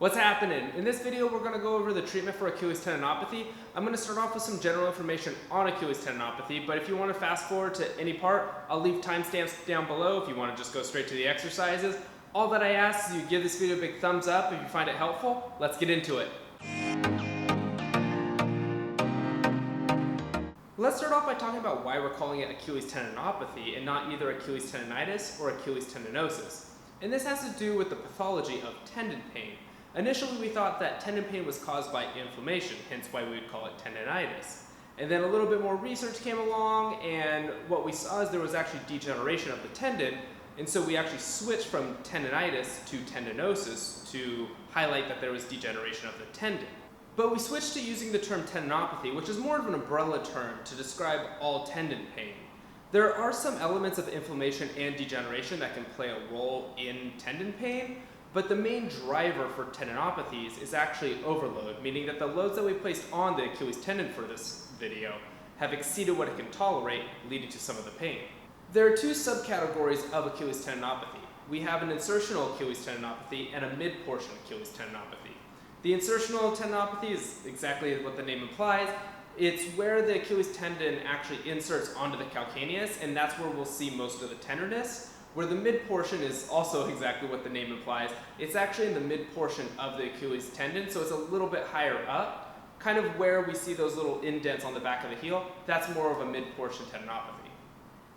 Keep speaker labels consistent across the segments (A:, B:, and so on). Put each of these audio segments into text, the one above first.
A: What's happening? In this video, we're going to go over the treatment for Achilles tendinopathy. I'm going to start off with some general information on Achilles tendinopathy, but if you want to fast forward to any part, I'll leave timestamps down below if you want to just go straight to the exercises. All that I ask is you give this video a big thumbs up if you find it helpful. Let's get into it. Let's start off by talking about why we're calling it Achilles tendinopathy and not either Achilles tendinitis or Achilles tendinosis. And this has to do with the pathology of tendon pain. Initially, we thought that tendon pain was caused by inflammation, hence why we would call it tendinitis. And then a little bit more research came along, and what we saw is there was actually degeneration of the tendon, and so we actually switched from tendinitis to tendinosis to highlight that there was degeneration of the tendon. But we switched to using the term tendinopathy, which is more of an umbrella term to describe all tendon pain. There are some elements of inflammation and degeneration that can play a role in tendon pain, but the main driver for tendinopathies is actually overload, meaning that the loads that we placed on the Achilles tendon for this video have exceeded what it can tolerate, leading to some of the pain. There are two subcategories of Achilles tendinopathy. We have an insertional Achilles tendinopathy and a mid-portion Achilles tendinopathy. The insertional tendinopathy is exactly what the name implies. It's where the Achilles tendon actually inserts onto the calcaneus, and that's where we'll see most of the tenderness. Where the mid portion is also exactly what the name implies. It's actually in the mid portion of the Achilles tendon, so it's a little bit higher up, kind of where we see those little indents on the back of the heel. That's more of a mid portion tendinopathy.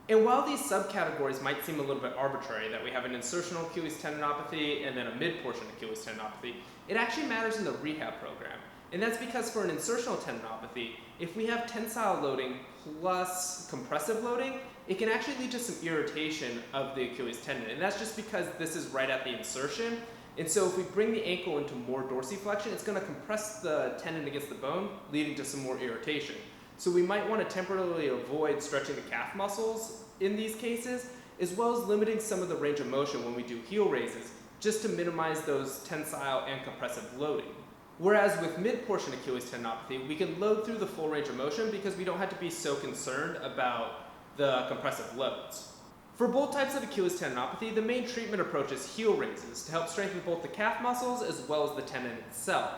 A: And while these subcategories might seem a little bit arbitrary, that we have an insertional Achilles tendinopathy and then a mid portion Achilles tendinopathy, it actually matters in the rehab program. And that's because for an insertional tendinopathy, if we have tensile loading plus compressive loading, it can actually lead to some irritation of the Achilles tendon. And that's just because this is right at the insertion. And so if we bring the ankle into more dorsiflexion, it's going to compress the tendon against the bone, leading to some more irritation. So we might want to temporarily avoid stretching the calf muscles in these cases, as well as limiting some of the range of motion when we do heel raises, just to minimize those tensile and compressive loading. Whereas with mid-portion Achilles tendinopathy, we can load through the full range of motion because we don't have to be so concerned about the compressive loads. For both types of Achilles tendinopathy, the main treatment approach is heel raises to help strengthen both the calf muscles as well as the tendon itself.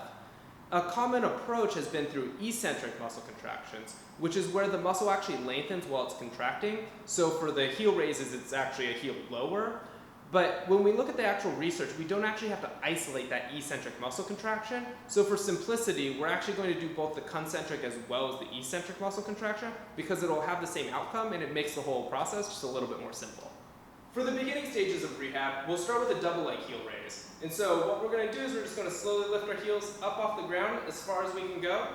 A: A common approach has been through eccentric muscle contractions, which is where the muscle actually lengthens while it's contracting. So for the heel raises, it's actually a heel lower. But when we look at the actual research, we don't actually have to isolate that eccentric muscle contraction. So for simplicity, we're actually going to do both the concentric as well as the eccentric muscle contraction because it'll have the same outcome and it makes the whole process just a little bit more simple. For the beginning stages of rehab, we'll start with a double leg heel raise. And so what we're going to do is we're just going to slowly lift our heels up off the ground as far as we can go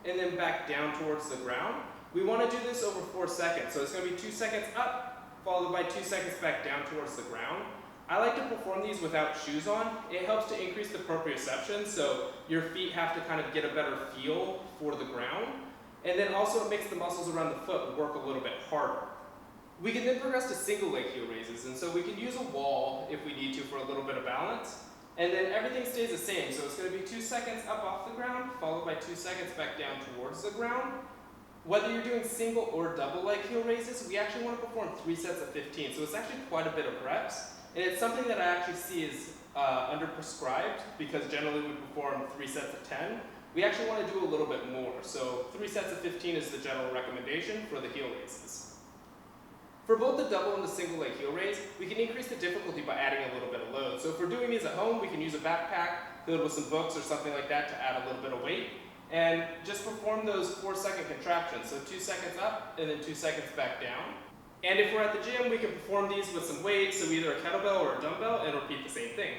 A: and then back down towards the ground. We want to do this over 4 seconds. So it's going to be 2 seconds up, followed by 2 seconds back down towards the ground. I like to perform these without shoes on. It helps to increase the proprioception, so your feet have to kind of get a better feel for the ground. And then also it makes the muscles around the foot work a little bit harder. We can then progress to single leg heel raises, and so we can use a wall if we need to for a little bit of balance. And then everything stays the same, so it's going to be 2 seconds up off the ground, followed by 2 seconds back down towards the ground. Whether you're doing single or double leg heel raises, we actually want to perform 3 sets of 15, so it's actually quite a bit of reps. And it's something that I actually see is under-prescribed because generally we perform 3 sets of 10. We actually want to do a little bit more. So 3 sets of 15 is the general recommendation for the heel raises. For both the double and the single leg heel raise, we can increase the difficulty by adding a little bit of load. So if we're doing these at home, we can use a backpack filled with some books or something like that to add a little bit of weight. And just perform those 4-second contractions. So 2 seconds up and then 2 seconds back down. And if we're at the gym, we can perform these with some weights, so either a kettlebell or a dumbbell, and repeat the same thing.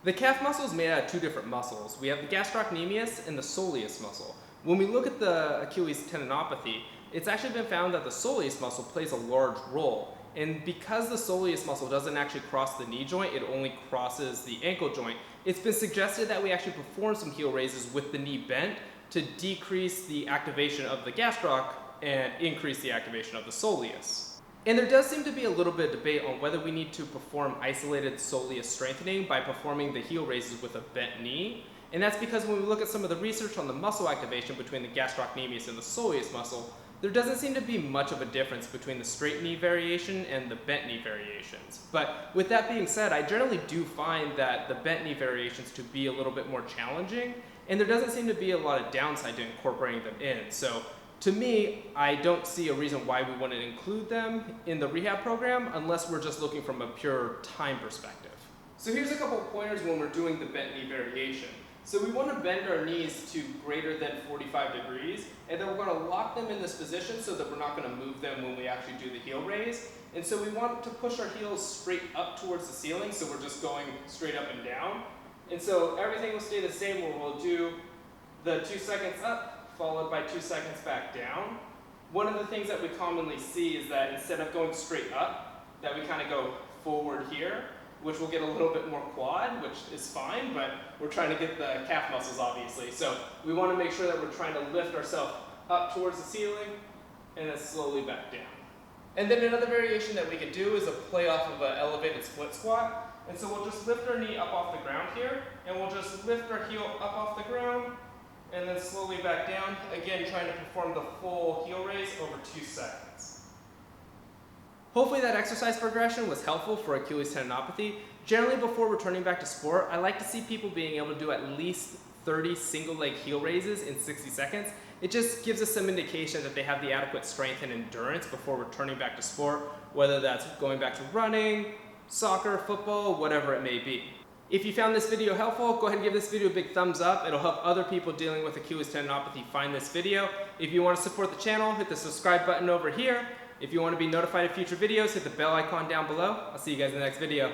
A: The calf muscle is made out of 2 different muscles. We have the gastrocnemius and the soleus muscle. When we look at the Achilles tendinopathy, it's actually been found that the soleus muscle plays a large role. And because the soleus muscle doesn't actually cross the knee joint, it only crosses the ankle joint, it's been suggested that we actually perform some heel raises with the knee bent to decrease the activation of the gastroc and increase the activation of the soleus. And there does seem to be a little bit of debate on whether we need to perform isolated soleus strengthening by performing the heel raises with a bent knee. And that's because when we look at some of the research on the muscle activation between the gastrocnemius and the soleus muscle, there doesn't seem to be much of a difference between the straight knee variation and the bent knee variations. But with that being said, I generally do find that the bent knee variations to be a little bit more challenging, and there doesn't seem to be a lot of downside to incorporating them in. So to me, I don't see a reason why we wouldn't include them in the rehab program unless we're just looking from a pure time perspective. So here's a couple of pointers when we're doing the bent knee variation. So we want to bend our knees to greater than 45 degrees, and then we're going to lock them in this position so that we're not going to move them when we actually do the heel raise. And so we want to push our heels straight up towards the ceiling, so we're just going straight up and down. And so everything will stay the same, where we'll do the 2 seconds up, followed by 2 seconds back down. One of the things that we commonly see is that instead of going straight up, that we kind of go forward here, which will get a little bit more quad, which is fine, but we're trying to get the calf muscles, obviously. So we want to make sure that we're trying to lift ourselves up towards the ceiling and then slowly back down. And then another variation that we could do is a play off of an elevated split squat. And so we'll just lift our knee up off the ground here, and we'll just lift our heel up off the ground, and then slowly back down, again trying to perform the full heel raise over 2 seconds. Hopefully that exercise progression was helpful for Achilles tendinopathy. Generally, before returning back to sport, I like to see people being able to do at least 30 single leg heel raises in 60 seconds. It just gives us some indication that they have the adequate strength and endurance before returning back to sport, whether that's going back to running, soccer, football, whatever it may be. If you found this video helpful, go ahead and give this video a big thumbs up. It'll help other people dealing with Achilles tendinopathy find this video. If you want to support the channel, hit the subscribe button over here. If you want to be notified of future videos, hit the bell icon down below. I'll see you guys in the next video.